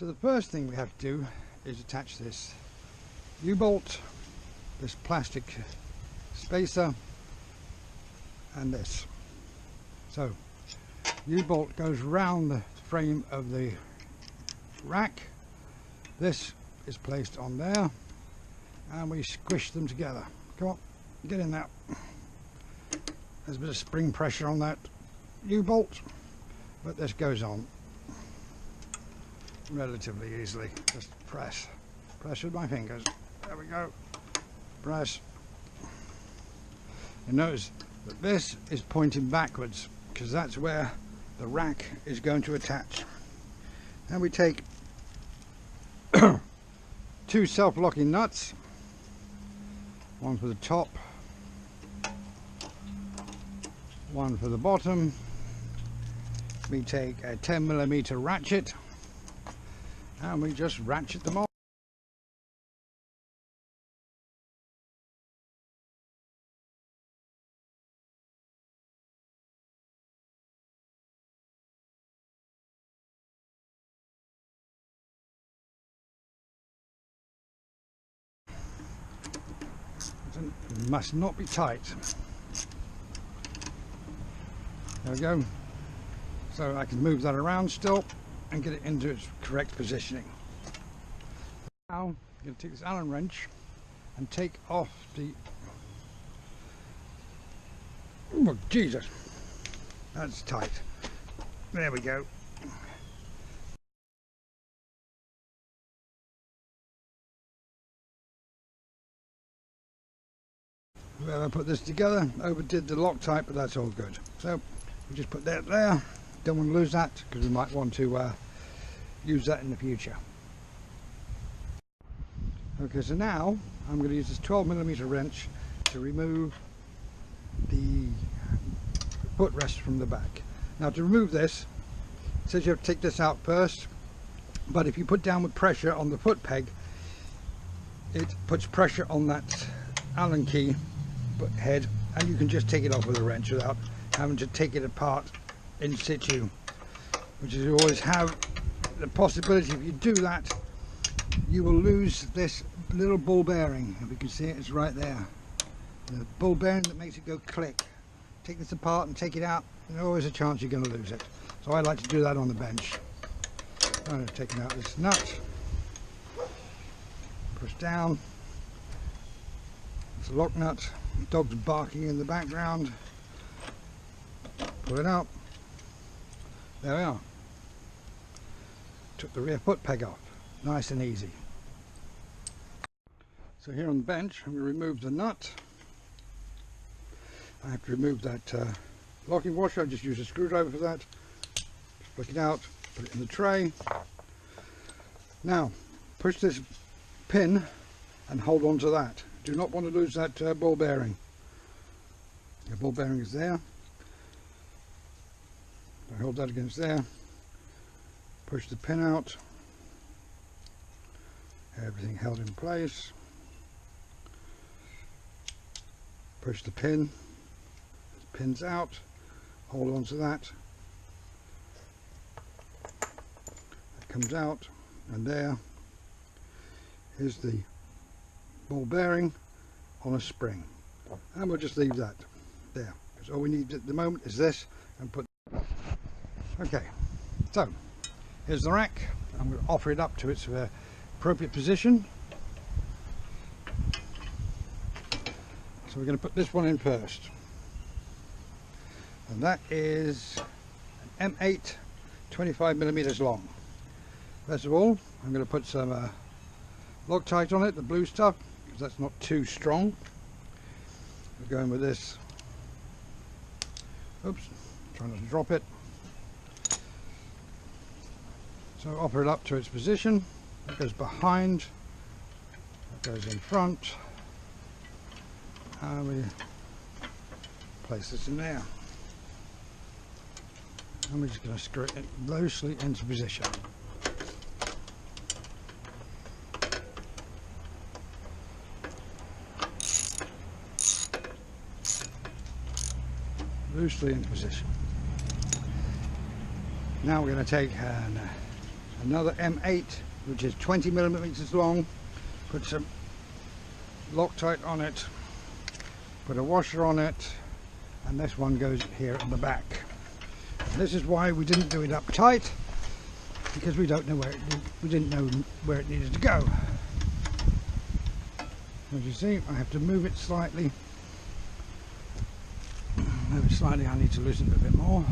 So the first thing we have to do is attach this U-bolt, this plastic spacer, and this. So U-bolt goes round the frame of the rack. This is placed on there and we squish them together. Come on, get in there. There's a bit of spring pressure on that U-bolt, but this goes on relatively easily. Just press with my fingers. There we go. Press. And notice that this is pointing backwards because that's where the rack is going to attach. And we take two self-locking nuts, one for the top, one for the bottom. We take a 10mm ratchet and we just ratchet them off. It must not be tight. There we go. So I can move that around still and get it into its correct positioning. Now I'm going to take this Allen wrench and take off the... Oh Jesus, that's tight. There we go. Whoever put this together overdid the Loctite, but that's all good. So we just put that there. Don't want to lose that because we might want to use that in the future. Okay, so now I'm going to use this 12mm wrench to remove the footrest from the back. Now to remove this, it says you have to take this out first, but if you put downward pressure on the foot peg, it puts pressure on that Allen key head, and you can just take it off with a wrench without having to take it apart in situ, which is you always have the possibility. If you do that, you will lose this little ball bearing. If you can see it, it's right there, the ball bearing that makes it go click. Take this apart and take it out, and there's always a chance you're going to lose it. So I like to do that on the bench. I'm taking out this nut, push down. It's a lock nut. The dog's barking in the background. Pull it out. There we are. Took the rear foot peg off. Nice and easy. So here on the bench, I'm going to remove the nut. I have to remove that locking washer. I just use a screwdriver for that. Just flick it out, put it in the tray. Now, push this pin and hold on to that. Do not want to lose that ball bearing. The ball bearing is there. I hold that against there. Push the pin out. Everything held in place. Push the pin. The pin's out. Hold on to that. It comes out, and there is the ball bearing on a spring, and we'll just leave that there because all we need at the moment is this, and put. Okay, so here's the rack. I'm going to offer it up to its appropriate position. So we're going to put this one in first, and that is an M8 25mm long. First of all, I'm going to put some Loctite on it, the blue stuff, because that's not too strong. We're going with this. Oops, trying not to drop it. So offer it up to its position. That goes behind, that goes in front, and we place this in there. And we're just going to screw it loosely into position. Loosely in position. Now we're going to take another M8 which is 20 millimeters long, put some Loctite on it, put a washer on it, and this one goes here at the back. And this is why we didn't do it up tight, because we didn't know where it needed to go. As you see, I have to move it slightly. Move it slightly, I need to loosen it a bit more.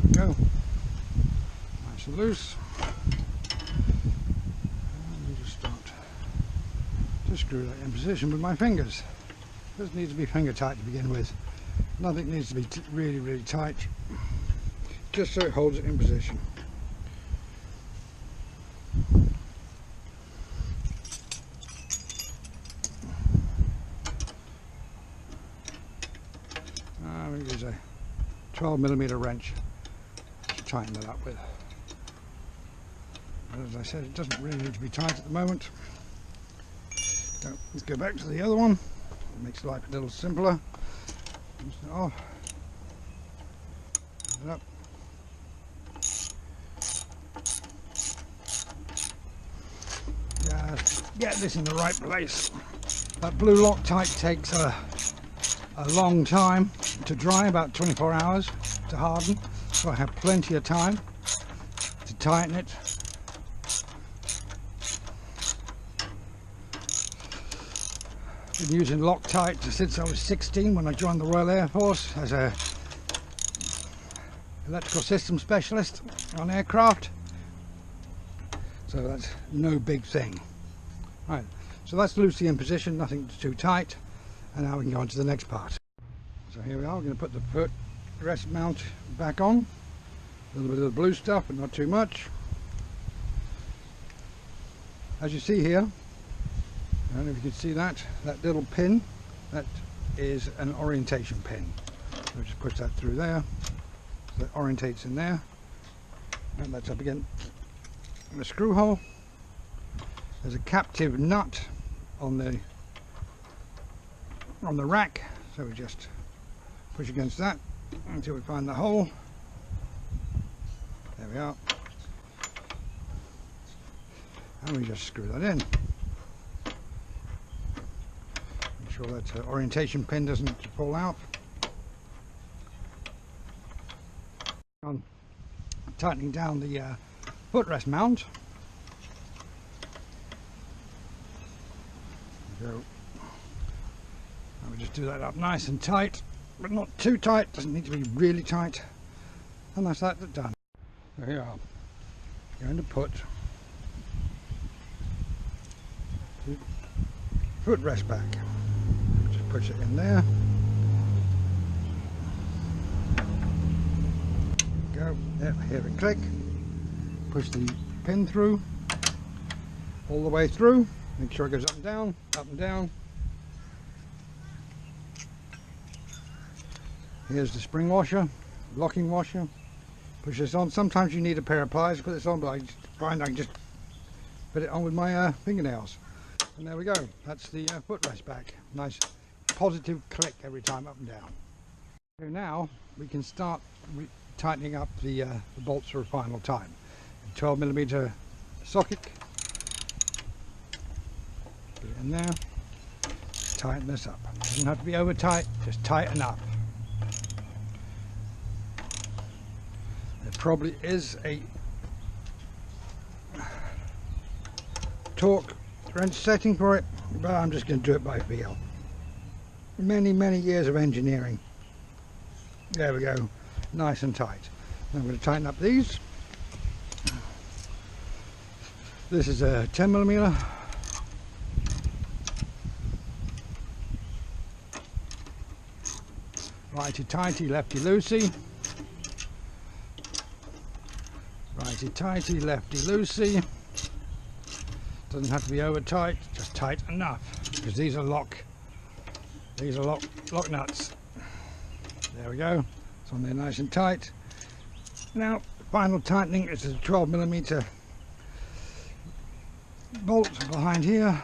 There we go. Nice and loose. And just start to screw that in position with my fingers. It doesn't need to be finger tight to begin with. Nothing needs to be really, really tight, just so it holds it in position. I'm going to use a 12mm wrench to tighten that up with. But as I said, it doesn't really need to be tight at the moment. So let's go back to the other one. It makes life a little simpler. Loosen it off. Put it up. Just get this in the right place. That blue Loctite takes a long time to dry, about 24 hours to harden, so I have plenty of time to tighten it. Been using Loctite since I was 16 when I joined the Royal Air Force as a electrical system specialist on aircraft, so that's no big thing. Right, so that's loosely in position, nothing too tight, and now we can go on to the next part. So here we are, we're going to put the footrest mount back on. A little bit of the blue stuff, but not too much. As you see here, I don't know if you can see that little pin, that is an orientation pin. So just push that through there, so that orientates in there, and that's up again in the screw hole. There's a captive nut on the rack, so we just push against that until we find the hole. There we are, and we just screw that in. That orientation pin doesn't fall out. I'm tightening down the footrest mount. There we go. And we just do that up nice and tight, but not too tight. Doesn't need to be really tight. And that's that done. There you are. Going to put the footrest back. Push it in there. Go. There, hear it click. Push the pin through, all the way through. Make sure it goes up and down, up and down. Here's the spring washer, locking washer. Push this on. Sometimes you need a pair of pliers to put this on, but I find I can just put it on with my fingernails. And there we go. That's the footrest back. Nice positive click every time, up and down. So now we can start tightening up the bolts for a final time. 12mm socket, put it in there, tighten this up. Doesn't have to be over tight, just tighten up. There probably is a torque wrench setting for it, but I'm just going to do it by feel. Many years of engineering. There we go, nice and tight. Now I'm going to tighten up these. This is a 10mm. Righty tighty, lefty loosey. Righty tighty, lefty loosey. Doesn't have to be over tight, just tight enough, because these are lock nuts. There we go. It's on there nice and tight. Now, final tightening is a 12mm bolt behind here.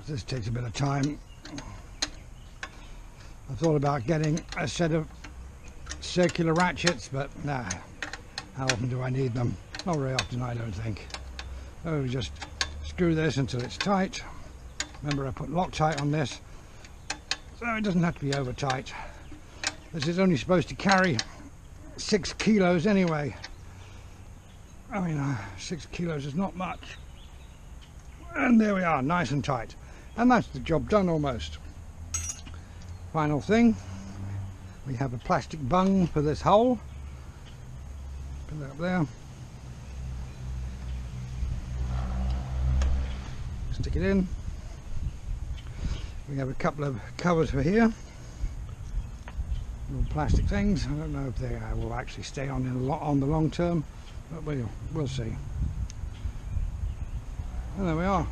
This takes a bit of time. I thought about getting a set of circular ratchets, but nah, how often do I need them? Not very often, I don't think. So just screw this until it's tight. Remember, I put Loctite on this, so it doesn't have to be over tight. This is only supposed to carry 6 kilos anyway. I mean, 6 kilos is not much. And there we are, nice and tight. And that's the job done almost. Final thing, we have a plastic bung for this hole. Put that up there. Stick it in. We have a couple of covers for here. Little plastic things. I don't know if they will actually stay on on the long term, but we'll see. And there we are.